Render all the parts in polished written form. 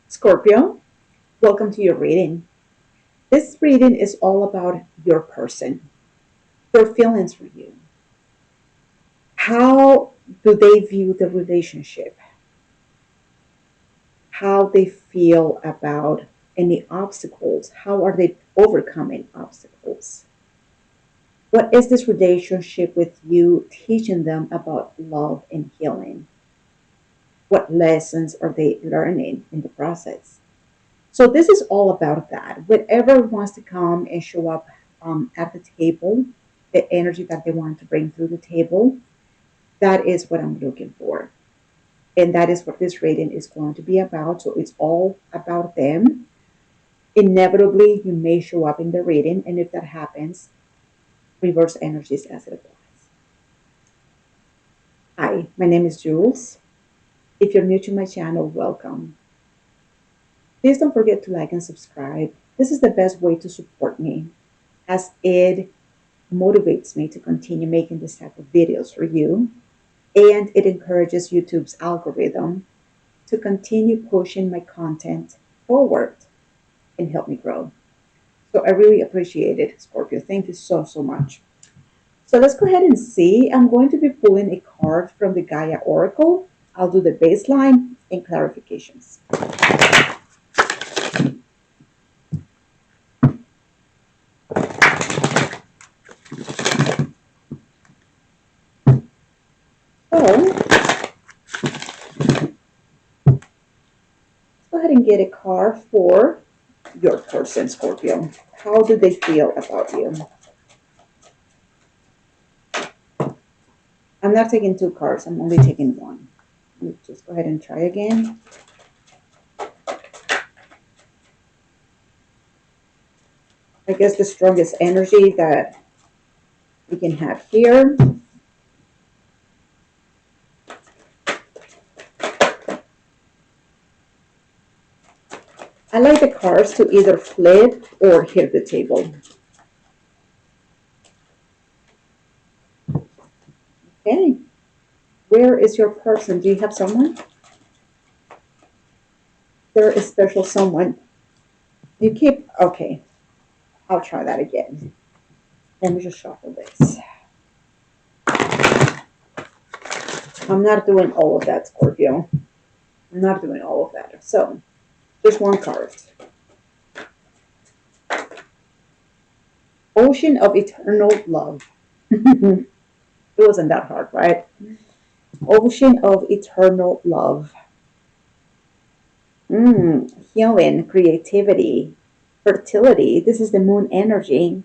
Scorpio, welcome to your reading. This reading is all about your person, their feelings for you. How do they view the relationship? How they feel about any obstacles? How are they overcoming obstacles? What is this relationship with you teaching them about love and healing? What lessons are they learning in the process? So this is all about that. Whatever wants to come and show up at the table, the energy that they want to bring through the table, that is what I'm looking for. And that is what this reading is going to be about. So it's all about them. Inevitably, you may show up in the reading. And if that happens, reverse energies as it applies. Hi, my name is Jules. If you're new to my channel, welcome. Please don't forget to like and subscribe. This is the best way to support me, as it motivates me to continue making this type of videos for you, and it encourages YouTube's algorithm to continue pushing my content forward and help me grow. So I really appreciate it, Scorpio. Thank you so, so much. So let's go ahead and see. I'm going to be pulling a card from the Gaia Oracle. I'll do the baseline and clarifications. So go ahead and get a card for your person, Scorpio. How do they feel about you? I'm not taking two cards. I'm only taking one. Let me just go ahead and try again. I guess the strongest energy that we can have here. I like the cards to either flip or hit the table. Okay. Where is your person? Do you have someone? There is special someone. You keep, okay. I'll try that again. Let me just shuffle this. I'm not doing all of that, Scorpio. I'm not doing all of that. So, just one card. Ocean of Eternal Love. It wasn't that hard, right? Ocean of Eternal Love. Healing, creativity, fertility. This is the moon energy.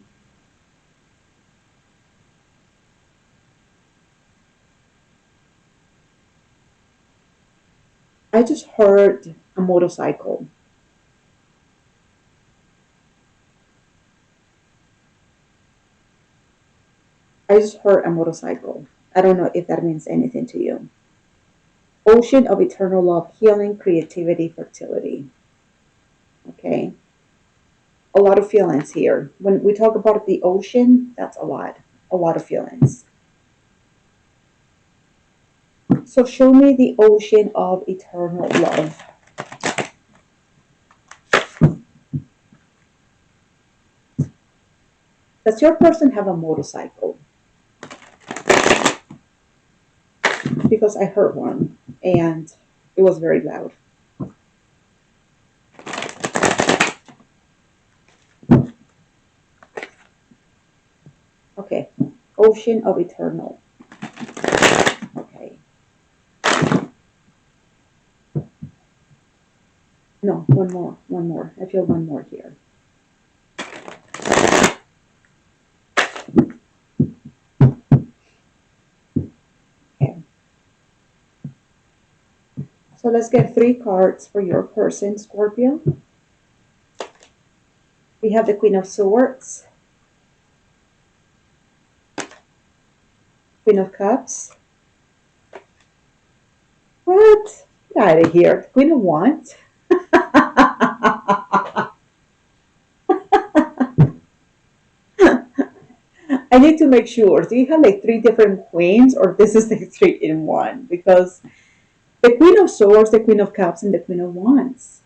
I just heard a motorcycle. I just heard a motorcycle. I don't know if that means anything to you. Ocean of Eternal Love, healing, creativity, fertility. Okay. A lot of feelings here. When we talk about the ocean, that's a lot of feelings. So show me the ocean of eternal love. Does your person have a motorcycle? Because I heard one and it was very loud. Okay, ocean of eternal. Okay. No, one more. I feel one more here. Okay. So let's get 3 cards for your person, Scorpio. We have the Queen of Swords, Queen of Cups. What? Get out of here. Queen of Wands. I need to make sure. Do you have like 3 different queens or this is like 3 in one? Because the Queen of Swords, the Queen of Cups, and the Queen of Wands.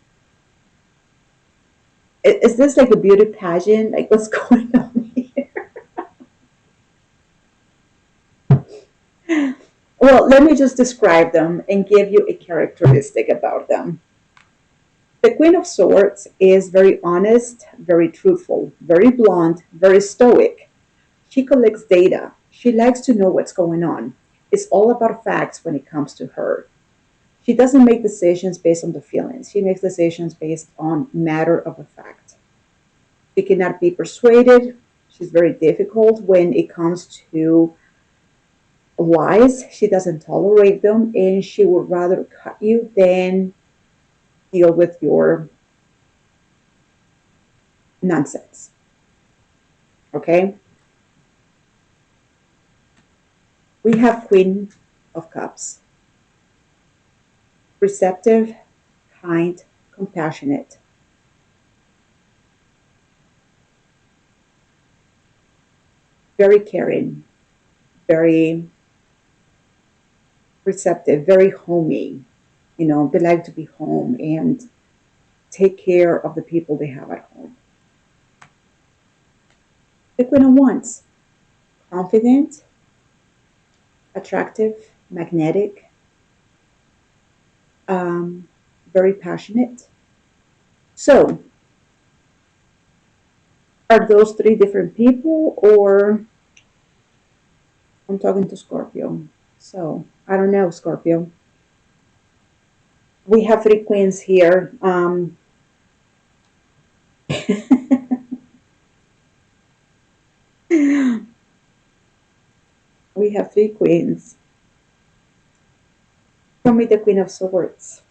Is this like a beauty pageant? Like what's going on here? Well, let me just describe them and give you a characteristic about them. The Queen of Swords is very honest, very truthful, very blunt, very stoic. She collects data. She likes to know what's going on. It's all about facts when it comes to her. She doesn't make decisions based on the feelings. She makes decisions based on matter of a fact. She cannot be persuaded. She's very difficult when it comes to lies. She doesn't tolerate them, and she would rather cut you than deal with your nonsense. Okay? We have Queen of Cups. Receptive, kind, compassionate. Very caring, very receptive, very homey. You know, they like to be home and take care of the people they have at home. The Queen of Wands. Confident, attractive, magnetic, um, very passionate. So, are those three different people, or I'm talking to Scorpio? So, I don't know, Scorpio. We have three queens here. We have three queens. Show me the Queen of Swords.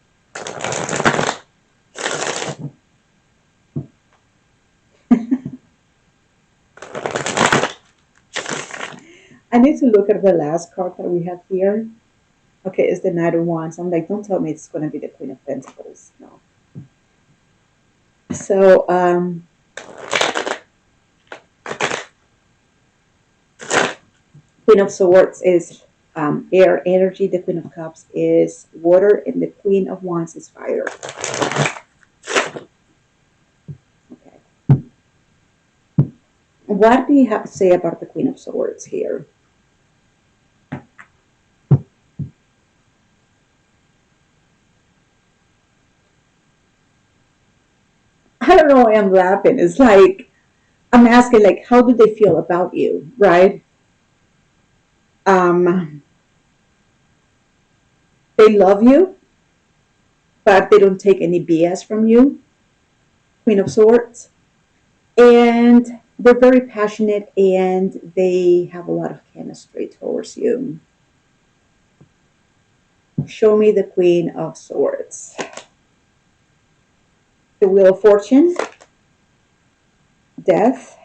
I need to look at the last card that we have here. Okay, it's the Knight of Wands. I'm like, don't tell me it's going to be the Queen of Pentacles. No. So, Queen of Swords is air energy. The Queen of Cups is water, and the Queen of Wands is fire. Okay. What do you have to say about the Queen of Swords here? I don't know why I'm laughing. It's like I'm asking, like, how do they feel about you, right? Um, they love you, but they don't take any BS from you. Queen of Swords. And they're very passionate and they have a lot of chemistry towards you. Show me the Queen of Swords. The Wheel of Fortune, Death,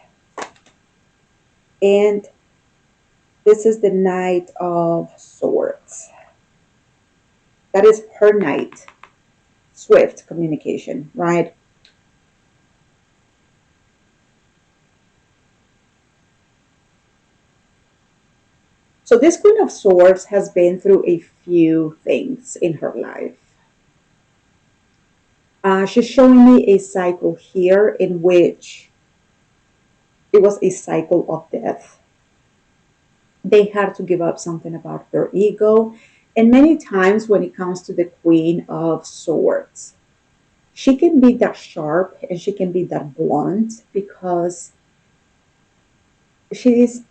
and this is the Knight of Swords. That is her knight. Swift communication, right? So this Queen of Swords has been through a few things in her life. She's showing me a cycle here in which it was a cycle of death. They had to give up something about their ego. And many times when it comes to the Queen of Swords, she can be that sharp and she can be that blunt because she's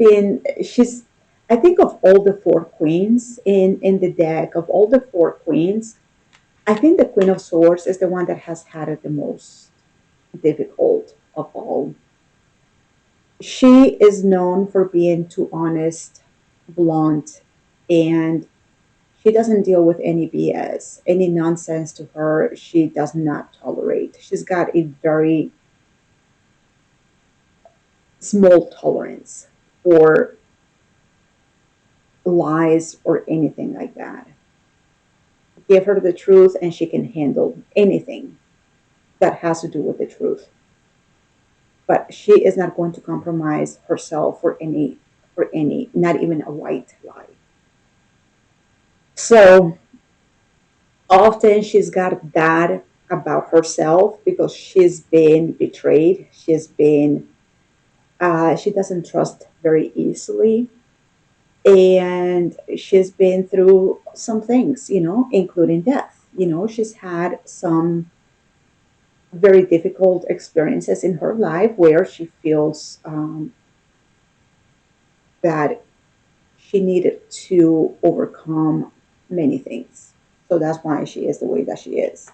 I think of all the four queens in the deck, of all the four queens, I think the Queen of Swords is the one that has had it the most difficult of all. She is known for being too honest, blunt, and she doesn't deal with any BS, any nonsense to her. She does not tolerate. She's got a very small tolerance for lies or anything like that. Give her the truth and she can handle anything that has to do with the truth. But she is not going to compromise herself for any, not even a white lie. So often she's got that about herself because she's been betrayed. She doesn't trust very easily. And she's been through some things, including death. She's had some very difficult experiences in her life where she feels that she needed to overcome many things. So that's why she is the way that she is.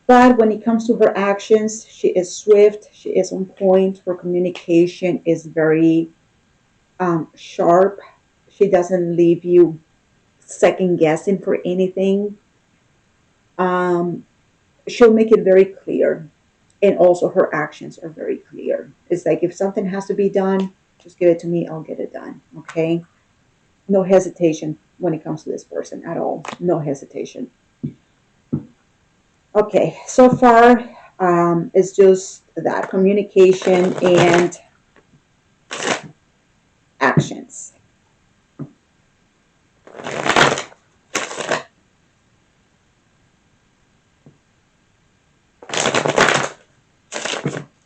But when it comes to her actions, she is swift, she is on point, her communication is very sharp. She doesn't leave you second guessing for anything. Um, she'll make it very clear. And also, her actions are very clear. It's like if something has to be done, just give it to me, I'll get it done. Okay? No hesitation when it comes to this person at all. No hesitation. Okay, so far it's just that communication and actions.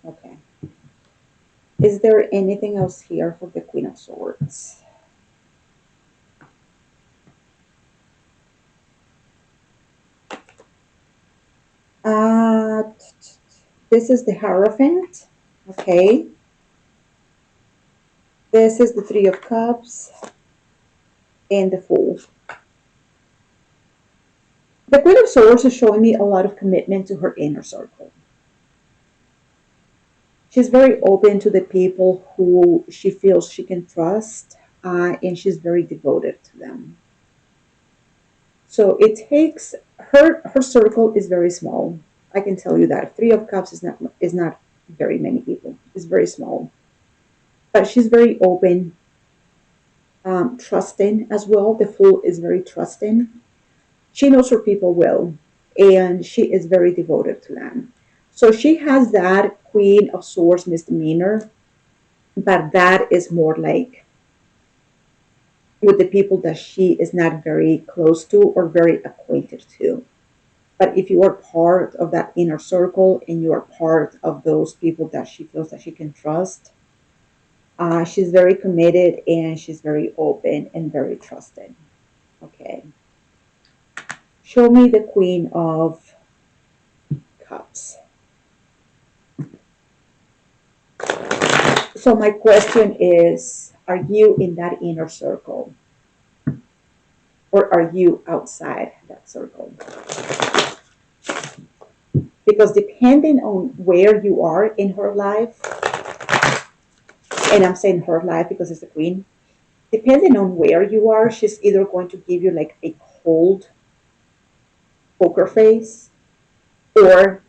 Okay. Is there anything else here for the Queen of Swords? Uh, this is the Hierophant. Okay. This is the Three of Cups and the Fool. The Queen of Swords is showing me a lot of commitment to her inner circle. She's very open to the people who she feels she can trust, and she's very devoted to them. So it takes her circle is very small. I can tell you that Three of Cups is not very many people. It's very small, but she's very open, trusting as well. The Fool is very trusting. She knows her people well, and she is very devoted to them. So she has that Queen of Swords misdemeanor, but that is more like with the people that she is not very close to or very acquainted to. But if you are part of that inner circle and you are part of those people that she feels that she can trust, she's very committed and she's very open and very trusted. Okay. Show me the Queen of Cups. So my question is, are you in that inner circle or are you outside that circle? Because depending on where you are in her life, and I'm saying her life because it's the queen, depending on where you are, she's either going to give you like a cold poker face or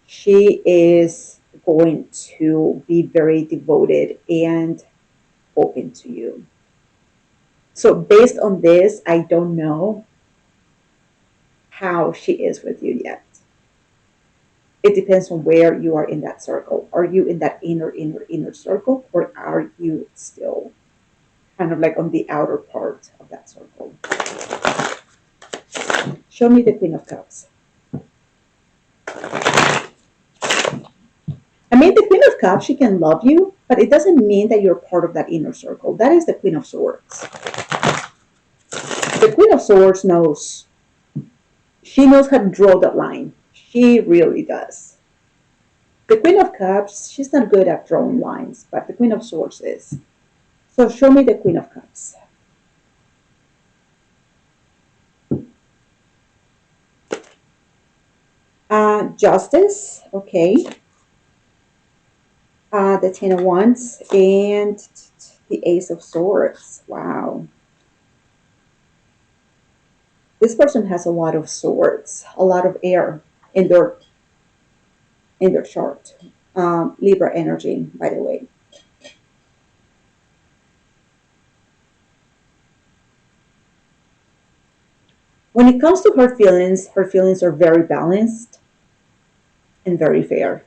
she is going to be very devoted and open to you. So based on this, I don't know how she is with you yet. It depends on where you are in that circle. Are you in that inner circle, or are you still kind of like on the outer part of that circle? Show me the Queen of Cups. I mean, the Queen of Cups, she can love you, but it doesn't mean that you're part of that inner circle. That is the Queen of Swords. The Queen of Swords knows, she knows how to draw that line. She really does. The Queen of Cups, she's not good at drawing lines, but the Queen of Swords is. So show me the Queen of Cups. Justice, okay. The Ten of Wands and the Ace of Swords. Wow. This person has a lot of swords, a lot of air in their chart. Libra energy, by the way. When it comes to her feelings are very balanced and very fair.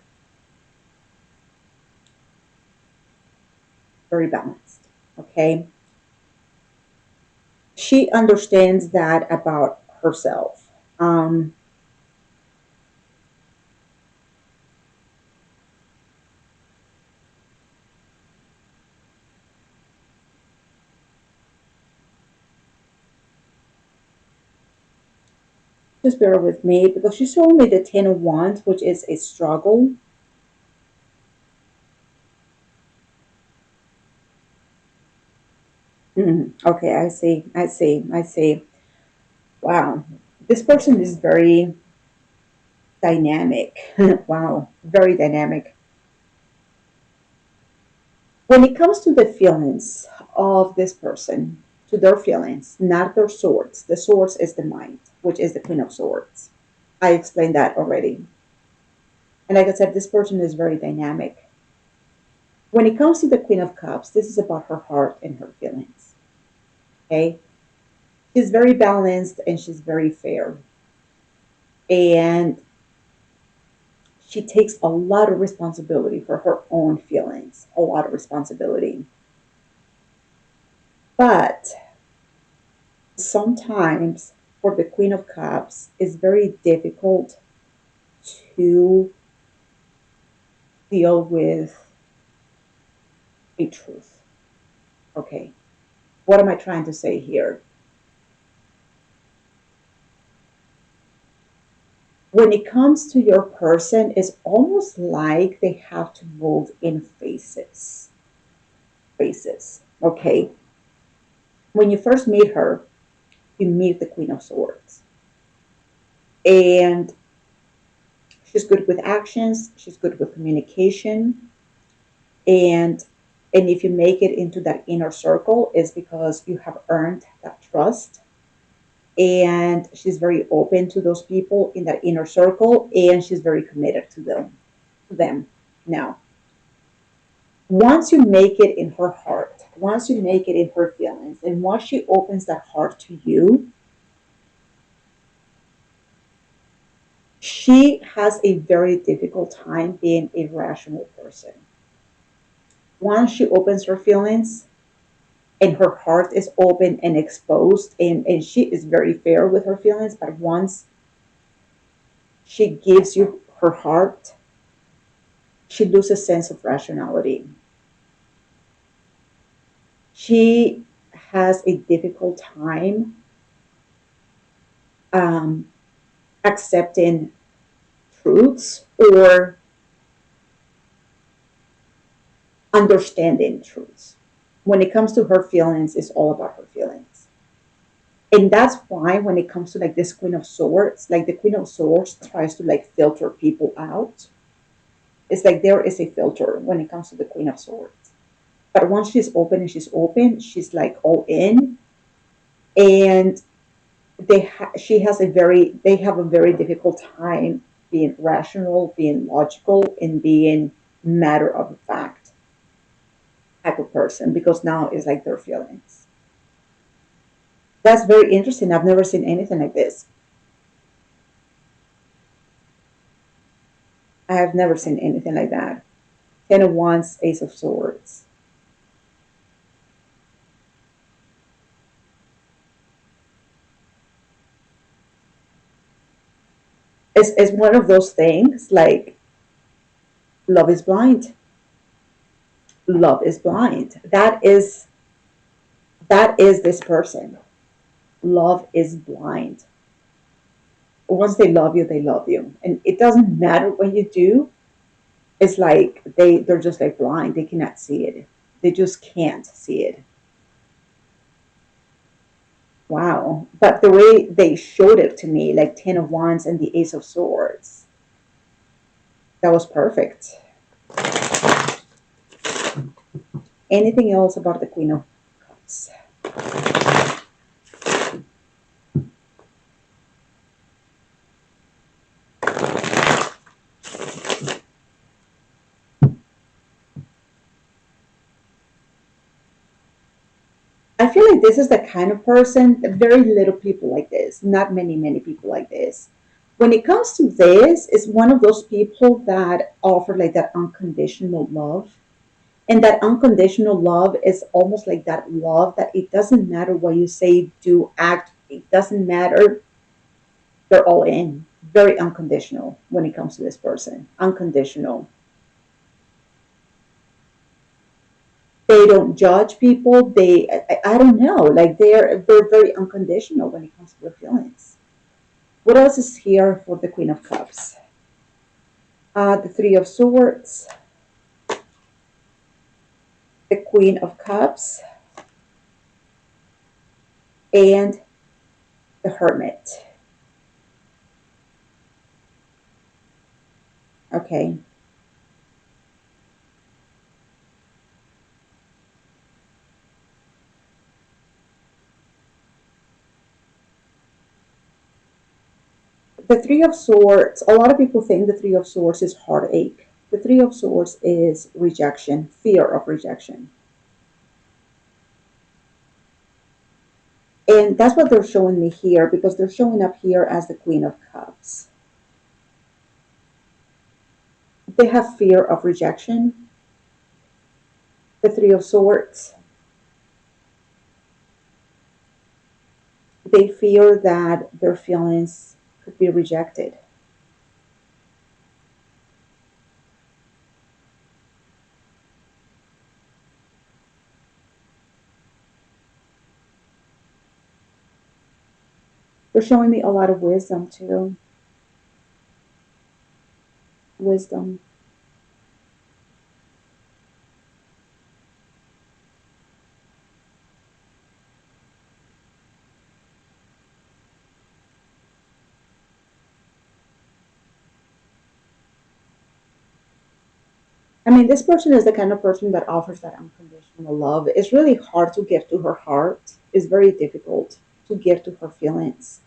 Very balanced. Okay. She understands that about herself. Just bear with me because she showed me the Ten of Wands, which is a struggle. Okay, I see. I see. I see. Wow. This person is very dynamic. Wow. Very dynamic. When it comes to the feelings of this person, to their feelings, not their swords. The swords is the mind, which is the Queen of Swords. I explained that already. And like I said, this person is very dynamic. When it comes to the Queen of Cups, this is about her heart and her feelings. Okay? She's very balanced and she's very fair. And she takes a lot of responsibility for her own feelings, a lot of responsibility. But sometimes for the Queen of Cups, it's very difficult to deal with a truth. Okay, what am I trying to say here? When it comes to your person, it's almost like they have to move in phases. Phases. Okay. When you first meet her, you meet the Queen of Swords. And she's good with actions, she's good with communication, and if you make it into that inner circle, is because you have earned that trust. And she's very open to those people in that inner circle, and she's very committed to them. Now, once you make it in her heart, once you make it in her feelings, and once she opens that heart to you, she has a very difficult time being a rational person. Once she opens her feelings and her heart is open and exposed, and she is very fair with her feelings, but once she gives you her heart, she loses sense of rationality. She has a difficult time um, accepting truths or understanding truths. When it comes to her feelings, it's all about her feelings. And that's why when it comes to like this Queen of Swords, like the Queen of Swords tries to like filter people out. It's like there is a filter when it comes to the Queen of Swords. But once she's open, she's like all in. And she has a very they have a very difficult time being rational, being logical, and being matter of fact type of person, because now it's like their feelings. That's very interesting. I've never seen anything like this. I have never seen anything like that. Ten of Wands, Ace of Swords. It's one of those things like love is blind. Love is blind. That is this person. Love is blind. Once they love you, they love you. And it doesn't matter what you do. It's like they're just like blind. They cannot see it. They just can't see it. Wow. But the way they showed it to me, like Ten of Wands and the Ace of Swords, that was perfect. Anything else about the Queen of Cups? I feel like this is the kind of person, very little people like this, not many people like this. When it comes to this, it's one of those people that offer like that unconditional love. And that unconditional love is almost like that love that it doesn't matter what you say, do, act, it doesn't matter. They're all in. Very unconditional when it comes to this person. Unconditional. They don't judge people. I don't know. Like they're very unconditional when it comes to their feelings. What else is here for the Queen of Cups? The Three of Swords, the Queen of Cups, and the Hermit. Okay. The Three of Swords, a lot of people think the Three of Swords is heartache. The Three of Swords is rejection, fear of rejection. And that's what they're showing me here because they're showing up here as the Queen of Cups. They have fear of rejection. The Three of Swords, they fear that their feelings could be rejected. They're showing me a lot of wisdom too. Wisdom. I mean, this person is the kind of person that offers that unconditional love. It's really hard to get to her heart. It's very difficult to get to her feelings.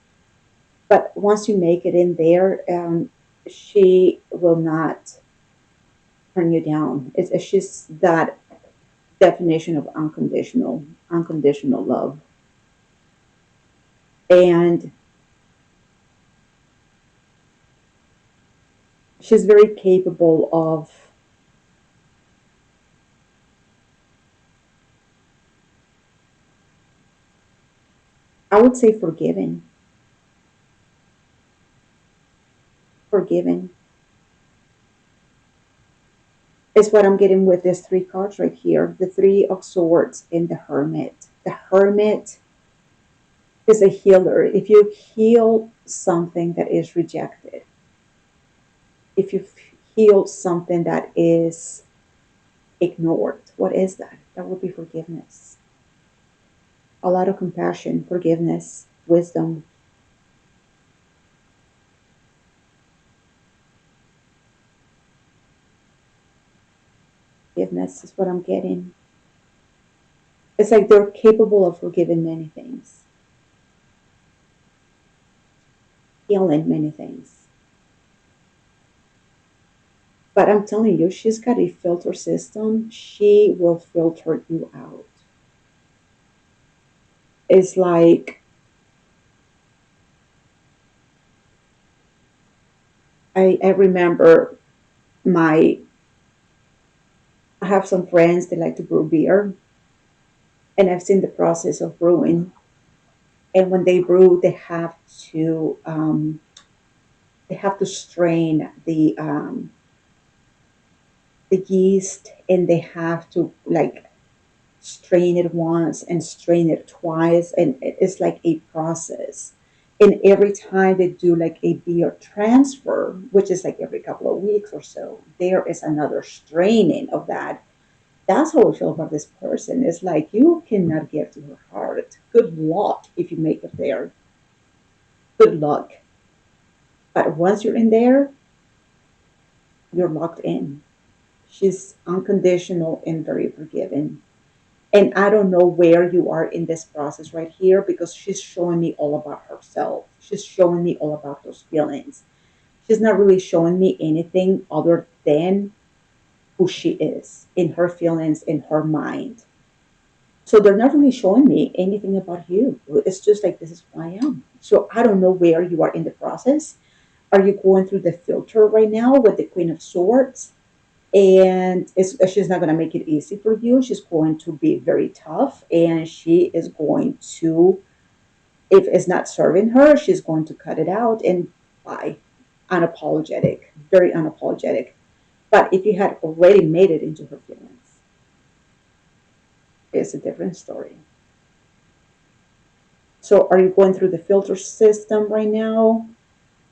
But once you make it in there, she will not turn you down. She's that definition of unconditional love. And she's very capable of, I would say, forgiving is what I'm getting with these three cards right here. The Three of Swords and the Hermit. The Hermit is a healer. If you heal something that is rejected, if you heal something that is ignored, what is that? That would be forgiveness. A lot of compassion, forgiveness, wisdom. Forgiveness is what I'm getting. It's like they're capable of forgiving many things, healing many things. But I'm telling you, she's got a filter system. She will filter you out. It's like I remember my I have some friends that like to brew beer, and I've seen the process of brewing. And when they brew, they have to strain the yeast, and they have to like strain it once and strain it twice, and it's like a process. And every time they do like a beer transfer, which is like every couple of weeks or so, there is another straining of that. That's how I feel about this person. It's like you cannot get to her heart. Good luck if you make it there. Good luck. But once you're in there, you're locked in. She's unconditional and very forgiving. And I don't know where you are in this process right here because she's showing me all about herself. She's showing me all about those feelings. She's not really showing me anything other than who she is in her feelings, in her mind. So they're not really showing me anything about you. It's just like, this is who I am. So I don't know where you are in the process. Are you going through the filter right now with the Queen of Swords? And she's not going to make it easy for you. She's going to be very tough, and she is going to, if it's not serving her, she's going to cut it out and bye. Unapologetic, very unapologetic. But if you had already made it into her feelings, it's a different story. So are you going through the filter system right now?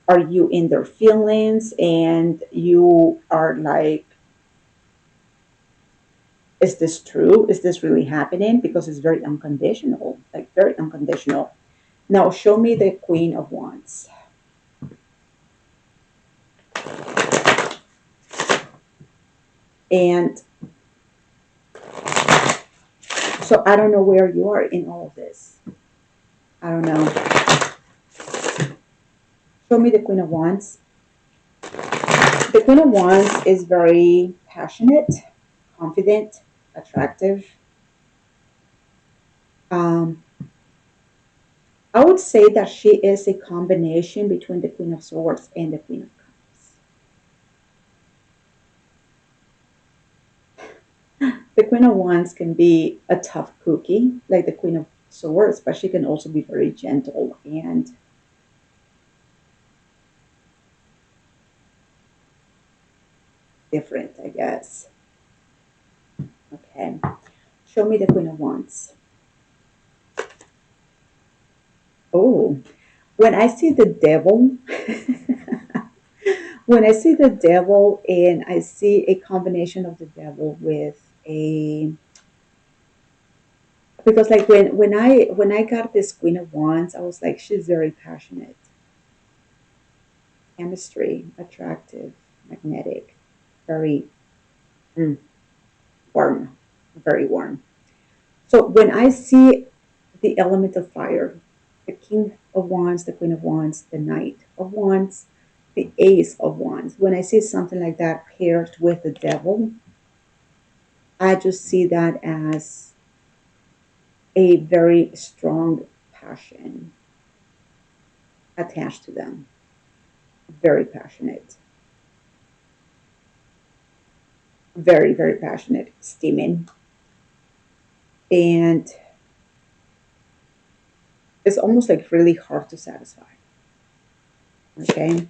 Are you in their feelings and you are like, is this true? Is this really happening? Because it's very unconditional, like very unconditional. Now, show me the Queen of Wands. And so I don't know where you are in all of this. I don't know. Show me the Queen of Wands. The Queen of Wands is very passionate, confident, attractive. Um, I would say that she is a combination between the Queen of Swords and the Queen of Cups. The Queen of Wands can be a tough cookie, like the Queen of Swords, but she can also be very gentle and different, I guess. Okay. Show me the Queen of Wands. Oh, when I see the devil, when I see the devil and I see a combination of the devil with a, because like when I got this Queen of Wands, I was like, she's very passionate, chemistry, attractive, magnetic, very mm, warm, very warm. So when I see the element of fire, the King of Wands, the Queen of Wands, the Knight of Wands, the Ace of Wands, when I see something like that paired with the devil, I just see that as a very strong passion attached to them. Very passionate, very, very passionate, steaming. And it's almost like really hard to satisfy. Okay.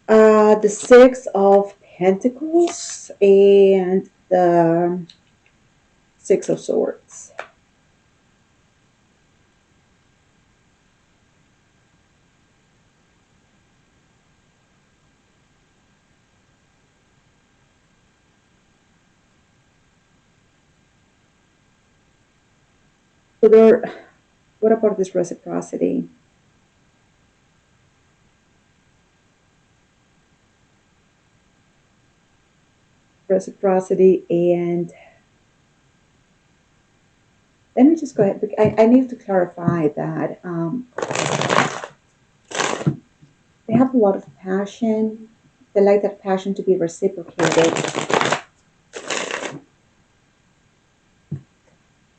The Six of Pentacles and the Six of Swords. So there, what about this reciprocity? Reciprocity, and let me just go ahead. I need to clarify that they have a lot of passion. They like that passion to be reciprocated.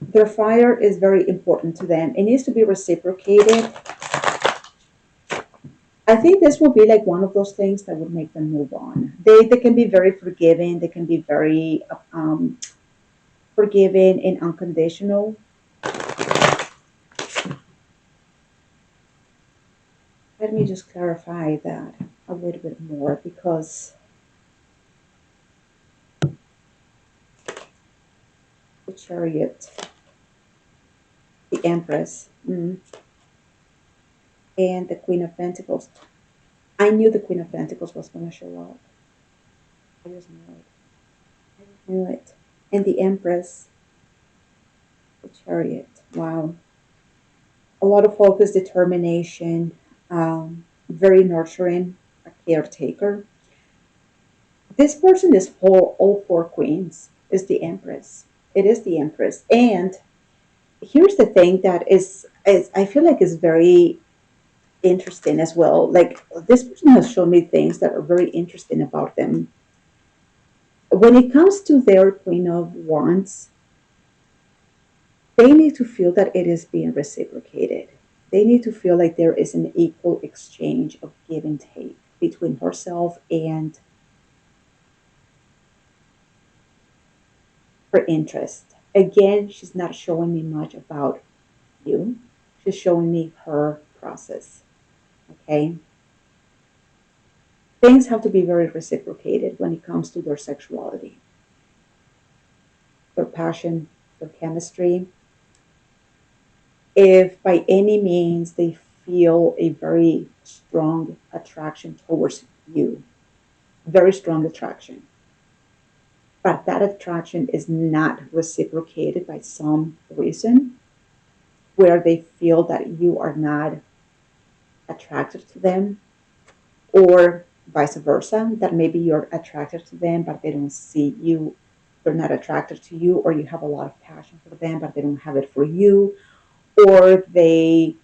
Their fire is very important to them. It needs to be reciprocated. I think this will be like one of those things that would make them move on. They can be very forgiving. They can be very forgiving and unconditional. Let me just clarify that a little bit more because the Chariot, the Empress, and the Queen of Pentacles. I knew the Queen of Pentacles was going to show up. I just knew it. I just knew it. And the Empress, the Chariot. Wow. A lot of focus, determination, very nurturing, a caretaker. This person is for all four queens, is the Empress. It is the Empress. And here's the thing that is I feel like is very interesting as well. Like this person has shown me things that are very interesting about them. When it comes to their Queen of Wands, they need to feel that it is being reciprocated. They need to feel like there is an equal exchange of give and take between herself and her interest. Again, she's not showing me much about you. She's showing me her process. Okay? Things have to be very reciprocated when it comes to their sexuality, their passion, their chemistry. If by any means they feel a very strong attraction towards you, very strong attraction. But that attraction is not reciprocated by some reason where they feel that you are not attracted to them, or vice versa, that maybe you're attracted to them, but they don't see you, they're not attracted to you, or you have a lot of passion for them, but they don't have it for you, or when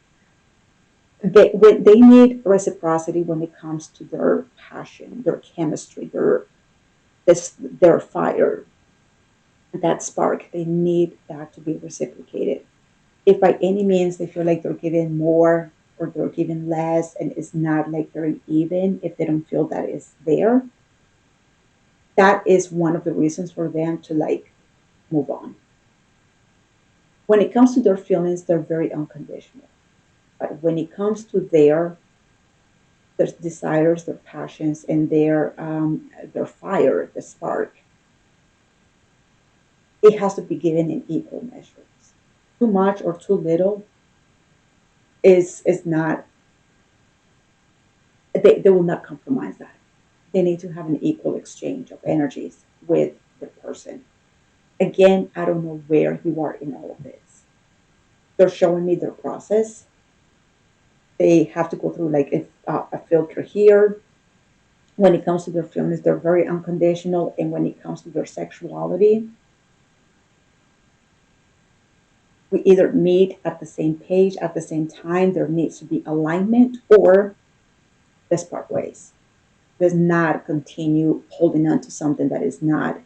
they need reciprocity when it comes to their passion, their chemistry, their fire, that spark. They need that to be reciprocated. If by any means they feel like they're giving more or they're giving less and it's not like very even, if they don't feel that is there, that is one of the reasons for them to like move on. When it comes to their feelings, they're very unconditional. But when it comes to their desires, their passions, and their fire, the spark, it has to be given in equal measures. Too much or too little is not. They will not compromise that. They need to have an equal exchange of energies with the person. Again, I don't know where you are in all of this. They're showing me their process. They have to go through like a filter here. When it comes to their feelings, they're very unconditional. And when it comes to their sexuality, we either meet at the same page at the same time. There needs to be alignment, or let's part ways. Let's not continue holding on to something that is not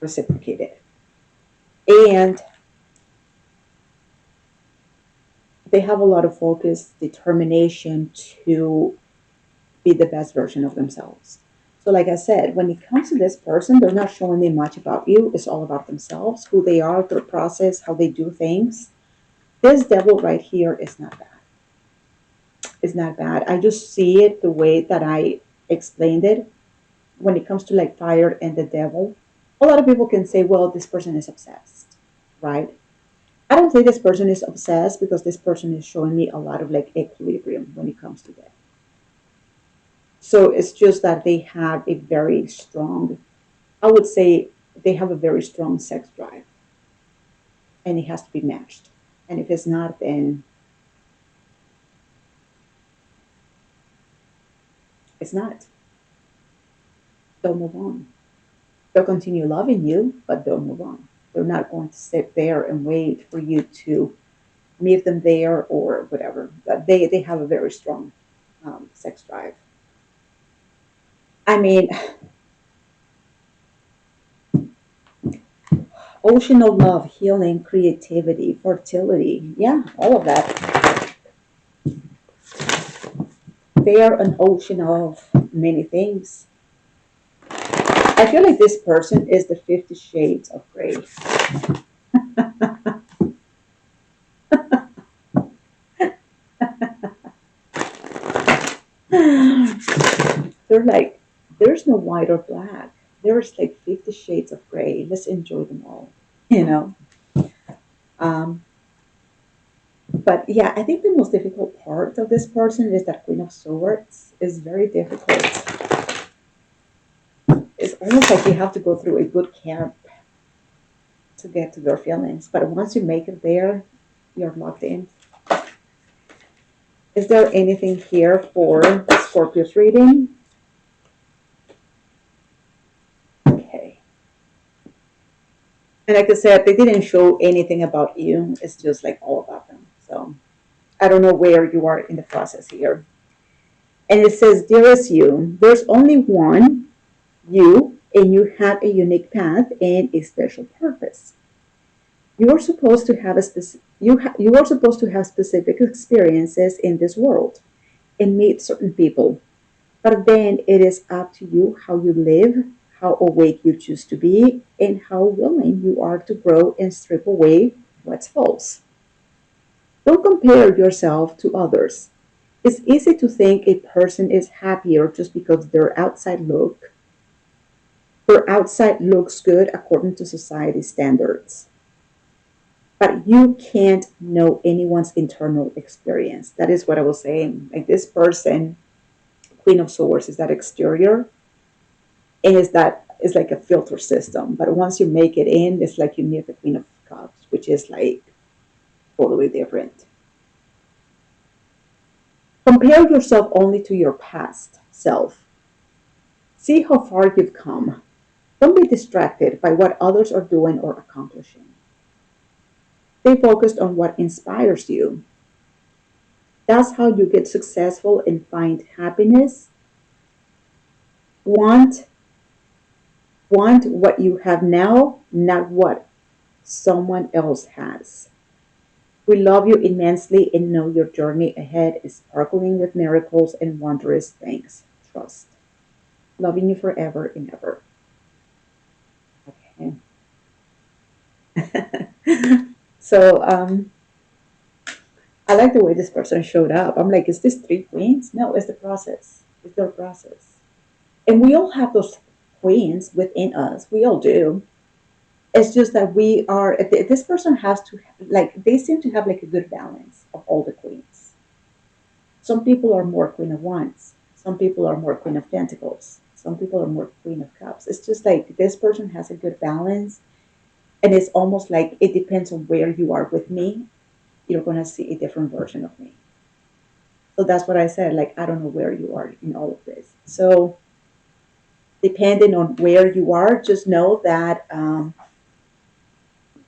reciprocated. And they have a lot of focus, determination to be the best version of themselves. So, like I said, when it comes to this person, they're not showing me much about you. It's all about themselves, who they are, their process, how they do things. This devil right here is not bad. It's not bad. I just see it the way that I explained it. When it comes to like fire and the devil, a lot of people can say, well, this person is obsessed, right? I don't think this person is obsessed, because this person is showing me a lot of like equilibrium when it comes to that. So it's just that they have a very strong, I would say they have a very strong sex drive, and it has to be matched. And if it's not, then it's not. They'll move on. They'll continue loving you, but they'll move on. They're not going to sit there and wait for you to meet them there or whatever. But they have a very strong sex drive. I mean, ocean of love, healing, creativity, fertility. Yeah, all of that. They are an ocean of many things. I feel like this person is the 50 Shades of Grey. They're like, there's no white or black. There's like 50 shades of gray. Let's enjoy them all, you know? Um, but yeah, I think the most difficult part of this person is that Queen of Swords is very difficult. It's almost like you have to go through a boot camp to get to their feelings. But once you make it there, you're locked in. Is there anything here for Scorpio's reading? Okay. And like I said, they didn't show anything about you. It's just like all about them. So I don't know where you are in the process here. And it says, dearest you, there's only one you, and you have a unique path and a special purpose. You are supposed to have you are supposed to have specific experiences in this world and meet certain people. But then it is up to you how you live, how awake you choose to be, and how willing you are to grow and strip away what's false. Don't compare yourself to others. It's easy to think a person is happier just because their outside looks good according to society standards. But you can't know anyone's internal experience. That is what I was saying. Like this person, Queen of Swords, is that exterior, and is that is like a filter system. But once you make it in, it's like you need the Queen of Cups, which is like totally different. Compare yourself only to your past self. See how far you've come. Don't be distracted by what others are doing or accomplishing. Stay focused on what inspires you. That's how you get successful and find happiness. Want want what you have now, not what someone else has. We love you immensely and know your journey ahead is sparkling with miracles and wondrous things. Trust. Loving you forever and ever. Okay. So I like the way this person showed up. I'm like, is this three queens? No, it's the process. It's their process. And we all have those queens within us. We all do. It's just that we are, this person has to, like, they seem to have like a good balance of all the queens. Some people are more Queen of Wands. Some people are more Queen of Pentacles. Some people are more Queen of Cups. It's just like this person has a good balance. And it's almost like it depends on where you are with me. You're going to see a different version of me. So that's what I said. Like, I don't know where you are in all of this. So, depending on where you are, just know that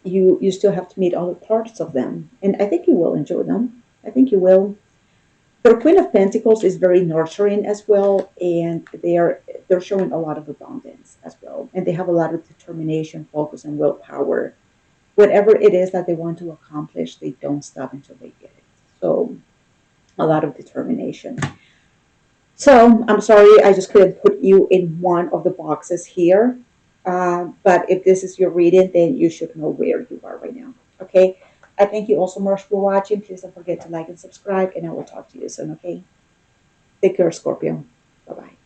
you still have to meet all the parts of them. And I think you will enjoy them. I think you will. The Queen of Pentacles is very nurturing as well, and they're showing a lot of abundance as well, and they have a lot of determination, focus, and willpower. Whatever it is that they want to accomplish, they don't stop until they get it. So a lot of determination. So I'm sorry, I just couldn't put you in one of the boxes here. But if this is your reading, then you should know where you are right now. Okay. I thank you all so much for watching. Please don't forget to like and subscribe, and I will talk to you soon. Okay. Take care, Scorpio. Bye bye.